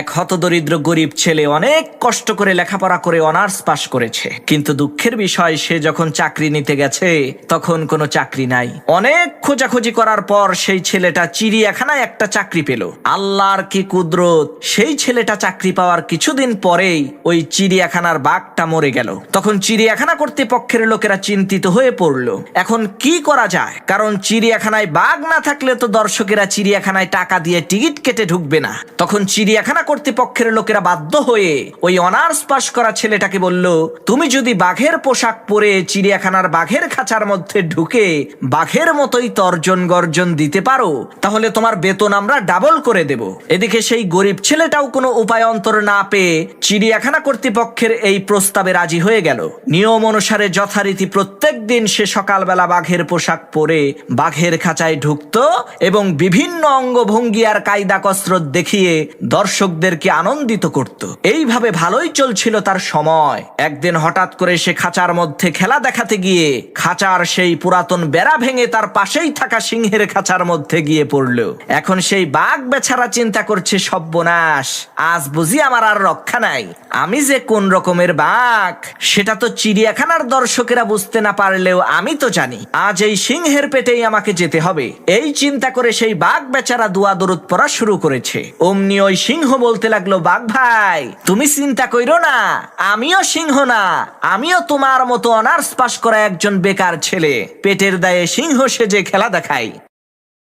এক হতদরিদ্র গরিব ছেলে অনেক কষ্ট করে লেখাপড়া করে অনার্স পাশ করেছে, কিন্তু দুঃখের বিষয় সে যখন চাকরি নিতে গেছে তখন কোনো চাকরি নাই। অনেক খোঁজাখুঁজি করার পর সেই ছেলেটা চিড়িয়াখানায় একটা চাকরি পেল। আল্লাহর কি কুদরত, সেই ছেলেটা চাকরি পাওয়ার কিছুদিন পরেই ওই চিড়িয়াখানার বাঘটা মরে গেল। তখন চিড়িয়াখানা কর্তৃপক্ষের লোকেরা চিন্তিত হয়ে পড়ল, এখন কি করা যায়? কারণ চিড়িয়াখানায় বাঘ না থাকলে তো দর্শকেরা চিড়িয়াখানায় টাকা দিয়ে টিকিট কেটে ঢুকবে না। তখন চিড়িয়াখানা কর্তৃপক্ষের লোকেরা বাধ্য হয়ে ওই অনার্স পাশ করা ছেলেটাকে বলল, তুমি যদি বাঘের পোশাক পরে চিড়িয়াখানার বাঘের খাঁচার মধ্যে ঢুকে বাঘের মতোই তর্জন গর্জন দিতে পারো, তাহলে তোমার বেতন আমরা ডাবল করে দেব। এদিকে সেই গরিব ছেলেটাও কোনো উপায় অন্তর না পেয়ে চিড়িয়াখানা কর্তৃপক্ষের এই প্রস্তাবে রাজি হয়ে গেল। নিয়ম অনুসারে যথারীতি প্রত্যেক দিন সে সকালবেলা বাঘের পোশাক পরে বাঘের খাঁচায় ঢুকতো এবং বিভিন্ন অঙ্গভঙ্গি আর কায়দা কসরত দেখিয়ে দর্শকদেরকে আনন্দিত করত। এইভাবে ভালোই চলছিল তার সময়। একদিন হঠাৎ করে সে খাঁচার মধ্যে খেলা দেখাতে গিয়ে খাঁচার সেই পুরাতন বেড়া ভেঙে তার পাশেই থাকা সিংহের খাঁচার মধ্যে গিয়ে পড়ল। এখন সেই বাঘ বেচারা চিন্তা করছে, সর্বনাশ, আজ বুঝি আমার আর রক্ষা নাই। আমি যে কোন রকমের বাঘ সেটা তো চিড়িয়াখানার দর্শকেরা বুঝতে না পারলেও আমি তো জানি। আজ এই সিংহের পেটেই আমাকে যেতে হবে। এই চিন্তা করে সেই বাঘ বেচারা দুয়া দরুদ পড়া শুরু করেছে। অমনি ওই সিংহ বলতে লাগলো, বাঘ ভাই, তুমি চিন্তা কইরো না, আমিও সিংহ না, আমিও তোমার মতো অনার্স পাশ করা একজন বেকার ছেলে, পেটের দায়ে সিংহ সেজে খেলা দেখাই।